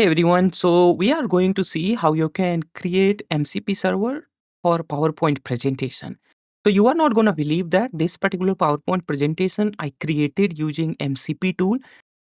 Hey everyone, so we are going to see how you can create MCP server for PowerPoint presentation. So you are not going to believe that this particular PowerPoint presentation I created using MCP tool.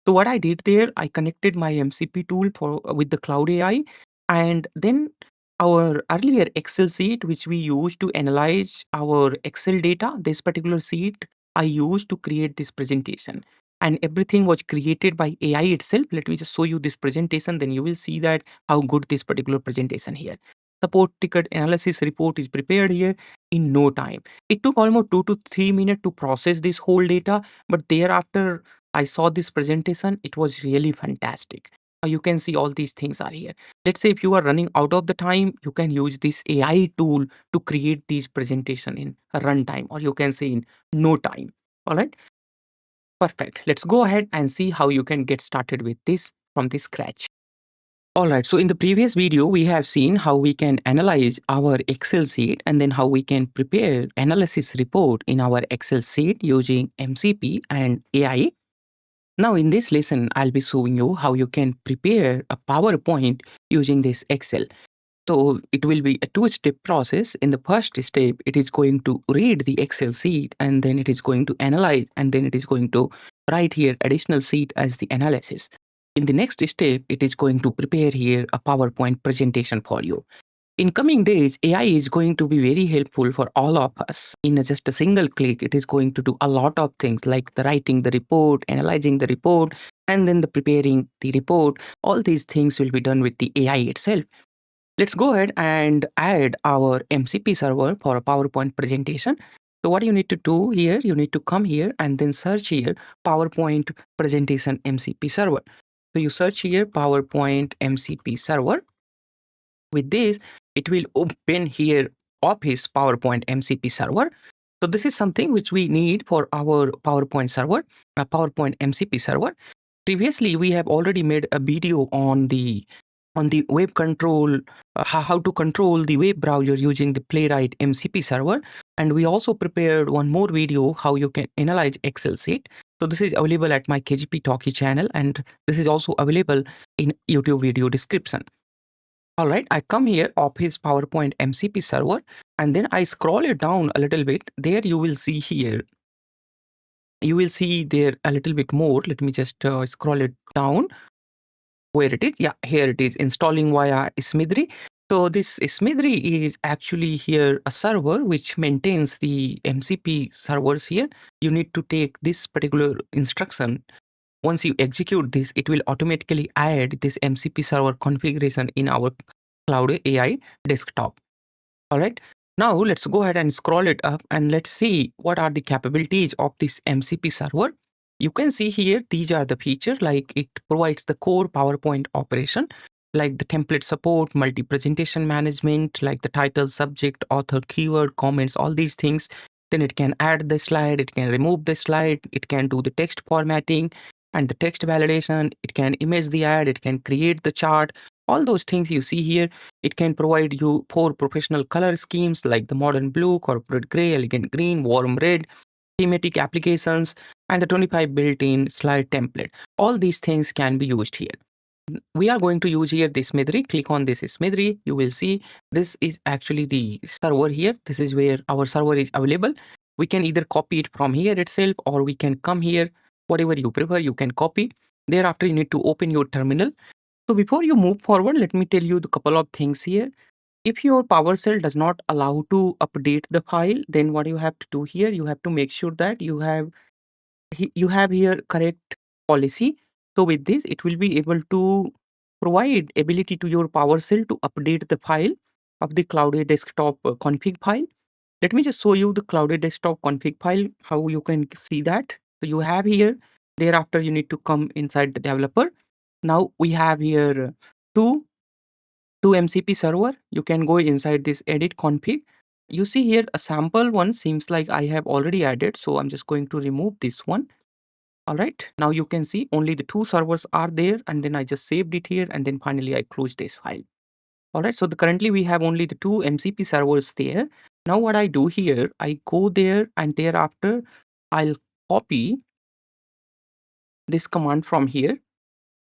So what I did there, I connected my MCP tool for with the Cloud AI, and then our earlier Excel sheet which we used to analyze our Excel data, this particular sheet I used to create this presentation, and everything was created by AI itself. Let me just show you this presentation, then you will see that how good this particular presentation here. Support ticket analysis report is prepared here in no time. It took almost 2 to 3 minutes to process this whole data, but thereafter I saw this presentation. It was really fantastic. You can see all these things are here. Let's say if you are running out of the time, you can use this AI tool to create these presentation in a runtime, or you can say in no time. All right. Perfect. Let's go ahead and see how you can get started with this from the scratch. All right. So in the previous video, we have seen how we can analyze our Excel sheet and then how we can prepare analysis report in our Excel sheet using MCP and AI. Now in this lesson, I'll be showing you how you can prepare a PowerPoint using this Excel. So it will be a two-step process. In the first step, it is going to read the Excel sheet and then it is going to analyze and then it is going to write here additional sheet as the analysis. In the next step, it is going to prepare here a PowerPoint presentation for you. In coming days, AI is going to be very helpful for all of us. In just a single click, it is going to do a lot of things like the writing the report, analyzing the report, and then the preparing the report. All these things will be done with the AI itself. Let's go ahead and add our MCP server for a PowerPoint presentation. So what you need to do here, you need to come here and then search here PowerPoint presentation MCP server. So you search here PowerPoint MCP server. With this, it will open here Office PowerPoint MCP server. So this is something which we need for our PowerPoint server, a PowerPoint MCP server. Previously, we have already made a video on the web control, how to control the web browser using the Playwright MCP server. And we also prepared one more video how you can analyze Excel sheet. So this is available at my KGP Talkie channel, and this is also available in YouTube video description. All right, I come here, Office PowerPoint MCP server, and then I scroll it down a little bit. There you will see here, you will see there a little bit more. Let me just scroll it down. Where it is? Yeah, here it is, installing via Smidri. So this Smidri is actually here a server which maintains the MCP servers here. You need to take this particular instruction. Once you execute this, it will automatically add this MCP server configuration in our Cloud AI desktop. All right. Now let's go ahead and scroll it up and let's see what are the capabilities of this MCP server. You can see here, these are the features, like it provides the core PowerPoint operation, like the template support, multi-presentation management, like the title, subject, author, keyword, comments, all these things. Then it can add the slide, it can remove the slide, it can do the text formatting and the text validation, it can image the ad, it can create the chart. All those things you see here, it can provide you 4 professional color schemes like the modern blue, corporate gray, elegant green, warm red, thematic applications, and the 25 built-in slide template. All these things can be used here. We are going to use here this Smidri. Click on this Smidri. You will see this is actually the server here. This is where our server is available. We can either copy it from here itself or we can come here. Whatever you prefer, you can copy. Thereafter, you need to open your terminal. So before you move forward, let me tell you the couple of things here. If your PowerShell does not allow to update the file, then what you have to do here, you have to make sure that you have here correct policy. So with this, it will be able to provide ability to your PowerShell to update the file of the Cloud Desktop config file. Let me just show you the Cloud Desktop config file, how you can see that. So you have here, thereafter you need to come inside the developer. Now we have here two MCP server. You can go inside this edit config. You see here a sample one seems like I have already added. So I'm just going to remove this one. All right. Now you can see only the 2 servers are there, and then I just saved it here, and then finally I close this file. All right. So currently we have only the 2 MCP servers there. Now what I do here, I go there and thereafter I'll copy this command from here.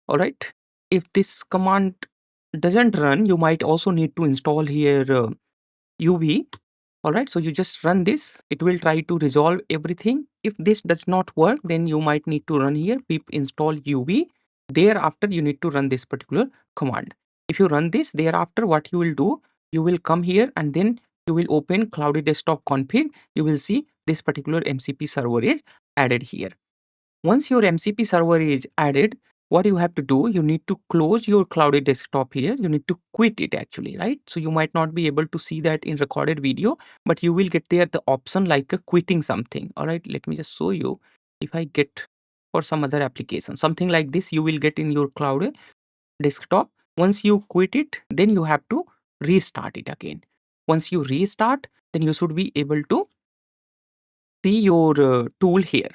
All right. if this command doesn't run, you might also need to install here UV. All right, so you just run this, it will try to resolve everything. If this does not work, then you might need to run here pip install UV. Thereafter, you need to run this particular command. If you run this, thereafter, what you will do, you will come here and then you will open Cloudy Desktop config. You will see this particular MCP server is added here. Once your MCP server is added, what you have to do, you need to close your clouded desktop here. You need to quit it actually, right? So you might not be able to see that in recorded video, but you will get there the option like a quitting something. All right, let me just show you. If I get for some other application, something like this, you will get in your cloud desktop. Once you quit it, then you have to restart it again. Once you restart, then you should be able to see your tool here.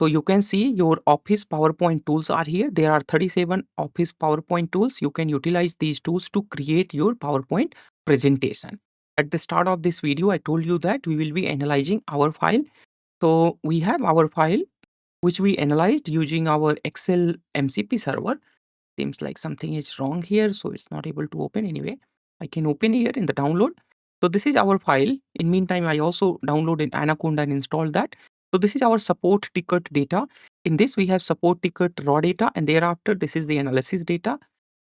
So you can see your Office PowerPoint tools are here. There are 37 Office PowerPoint tools. You can utilize these tools to create your PowerPoint presentation. At the start of this video, I told you that we will be analyzing our file. So we have our file, which we analyzed using our Excel MCP server. Seems like something is wrong here, so it's not able to open anyway. I can open here in the download. So this is our file. In meantime, I also downloaded Anaconda and installed that. So this is our support ticket data. In this, we have support ticket raw data, and thereafter, this is the analysis data.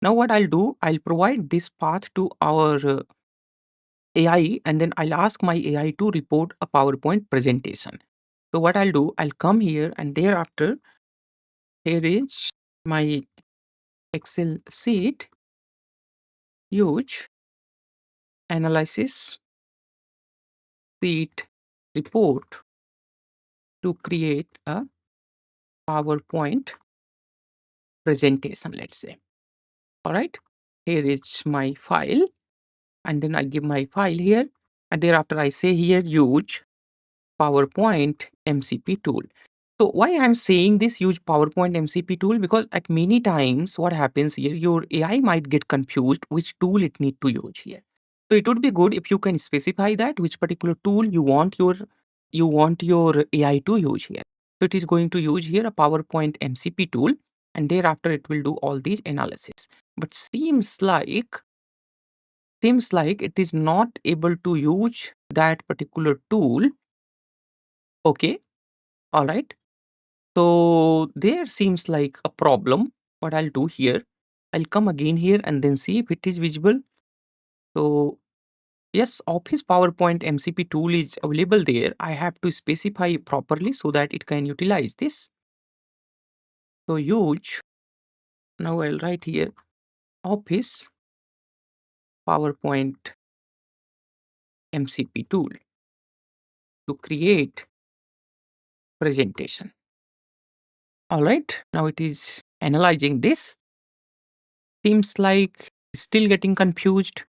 Now what I'll do, I'll provide this path to our AI, and then I'll ask my AI to report a PowerPoint presentation. So what I'll do, I'll come here, and thereafter, here is my Excel sheet, huge analysis sheet report to create a PowerPoint presentation, let's say. All right, here is my file, and then I give my file here, and thereafter I say here use PowerPoint MCP tool. So why I'm saying this use PowerPoint MCP tool, because at many times what happens here, your AI might get confused which tool it need to use here. So it would be good if you can specify that which particular tool you want your AI to use here. So it is going to use here a PowerPoint MCP tool, and thereafter it will do all these analysis. But seems like it is not able to use that particular tool. Okay, all right. So there seems like a problem. What I'll do here, I'll come again here and then see if it is visible. So yes, Office PowerPoint MCP tool is available there. I have to specify properly so that it can utilize this. So use, now I'll write here Office PowerPoint MCP tool to create presentation. All right, now it is analyzing this. Seems like still getting confused.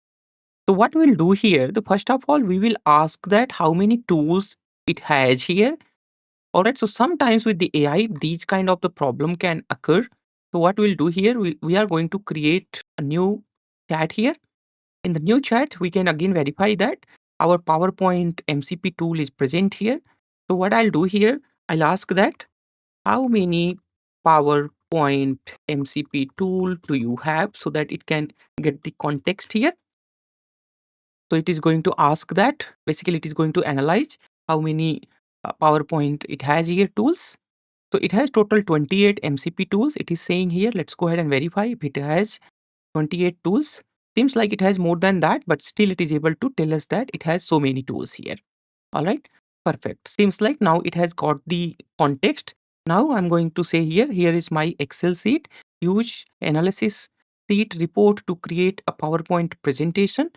So what we'll do here, the first of all, we will ask that how many tools it has here. All right, so sometimes with the AI, these kind of the problem can occur. So what we'll do here, we are going to create a new chat here. In the new chat, we can again verify that our PowerPoint MCP tool is present here. So what I'll do here, I'll ask that how many PowerPoint MCP tool do you have, so that it can get the context here. So it is going to ask that. Basically, it is going to analyze how many PowerPoint it has here tools. So it has total 28 MCP tools. It is saying here, let's go ahead and verify if it has 28 tools. Seems like it has more than that, but still it is able to tell us that it has so many tools here. All right, perfect. Seems like now it has got the context. Now I'm going to say here is my Excel sheet. Use analysis sheet report to create a PowerPoint presentation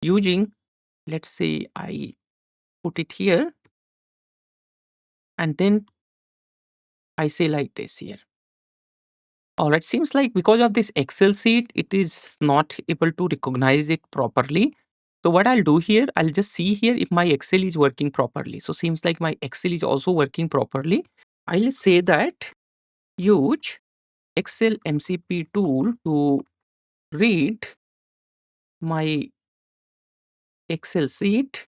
using, let's say I put it here, and then I say like this here. All right, seems like because of this Excel sheet, it is not able to recognize it properly. So what I'll do here, I'll just see here if my Excel is working properly. So seems like my Excel is also working properly. I'll say that use Excel MCP tool to read my Excel sheet,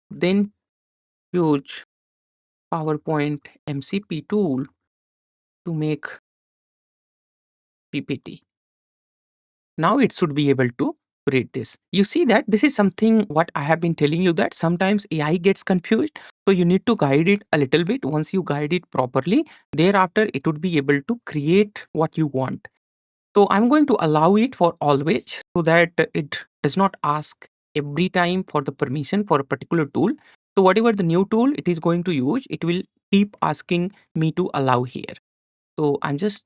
then use PowerPoint MCP tool to make PPT. Now it should be able to read this. You see that this is something what I have been telling you, that sometimes AI gets confused. So you need to guide it a little bit. Once you guide it properly, thereafter it would be able to create what you want. So I'm going to allow it for always so that it does not ask every time for the permission for a particular tool. So whatever the new tool it is going to use, it will keep asking me to allow here. So I'm just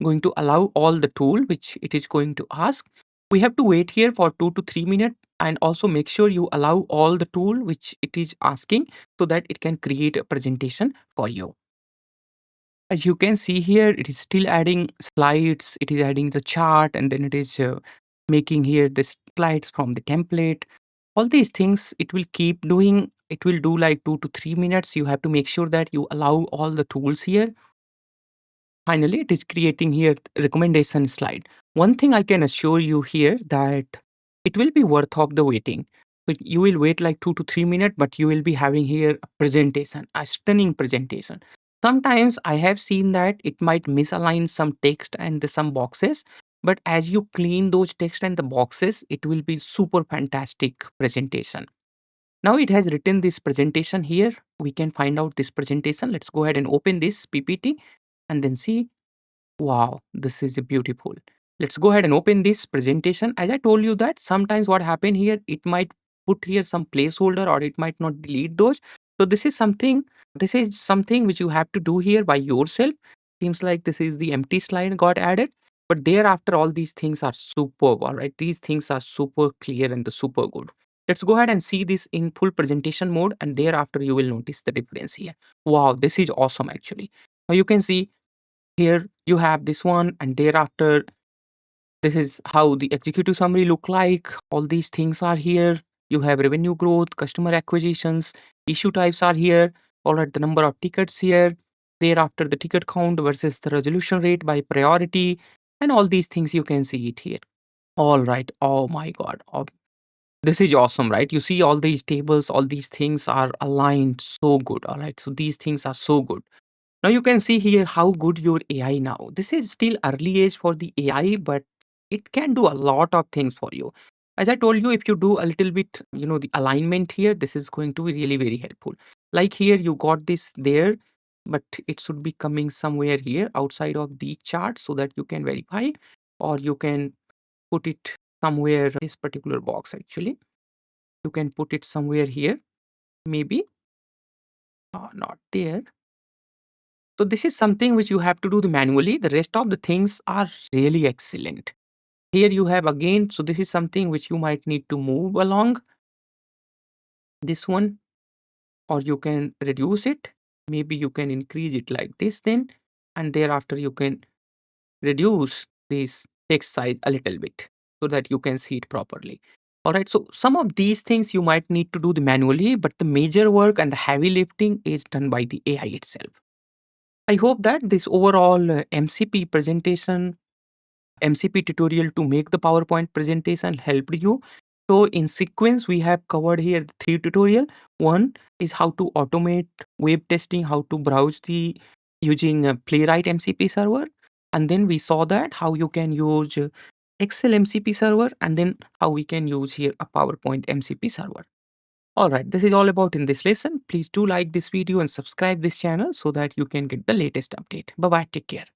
going to allow all the tool which it is going to ask. We have to wait here for 2 to 3 minutes, and also make sure you allow all the tool which it is asking so that it can create a presentation for you. As you can see here, it is still adding slides, it is adding the chart, and then it is making here the slides from the template. All these things it will keep doing. It will do like 2 to 3 minutes. You have to make sure that you allow all the tools here. Finally, it is creating here recommendation slide. One thing I can assure you here that it will be worth of the waiting. But you will wait like 2 to 3 minutes, but you will be having here a presentation, a stunning presentation. Sometimes I have seen that it might misalign some text and some boxes, but as you clean those text and the boxes, it will be super fantastic presentation. Now it has written this presentation here. We can find out this presentation. Let's go ahead and open this PPT and then see. Wow, this is beautiful. Let's go ahead and open this presentation. As I told you that sometimes what happen here, it might put here some placeholder or it might not delete those. So this is something which you have to do here by yourself. Seems like this is the empty slide got added. But thereafter, all these things are superb. All right. These things are super clear and the super good. Let's go ahead and see this in full presentation mode, and thereafter you will notice the difference here. Wow, this is awesome actually. Now you can see here you have this one, and thereafter this is how the executive summary look like. All these things are here. You have revenue growth, customer acquisitions, issue types are here. All right, the number of tickets here. Thereafter the ticket count versus the resolution rate by priority, and all these things you can see it here. All right. Oh my god. This is awesome, right? You see all these tables, all these things are aligned so good. All right. So these things are so good. Now you can see here how good your AI now. This is still early age for the AI, but it can do a lot of things for you. As I told you, if you do a little bit, the alignment here, this is going to be really very helpful. Like here, you got this there, but it should be coming somewhere here outside of the chart so that you can verify, or you can put it somewhere this particular box actually. You can put it somewhere here, maybe. Not there. So this is something which you have to do the manually. The rest of the things are really excellent. Here you have again, so this is something which you might need to move along this one, or you can reduce it. Maybe you can increase it like this then, and thereafter you can reduce this text size a little bit so that you can see it properly. All right, so some of these things you might need to do the manually, but the major work and the heavy lifting is done by the AI itself. I hope that this overall MCP presentation, MCP tutorial to make the PowerPoint presentation helped you. So in sequence, we have covered here the 3 tutorial. One is how to automate web testing, how to browse the using a Playwright MCP server. And then we saw that how you can use Excel MCP server, and then how we can use here a PowerPoint MCP server. All right, this is all about in this lesson. Please do like this video and subscribe this channel so that you can get the latest update. Bye bye. Take care.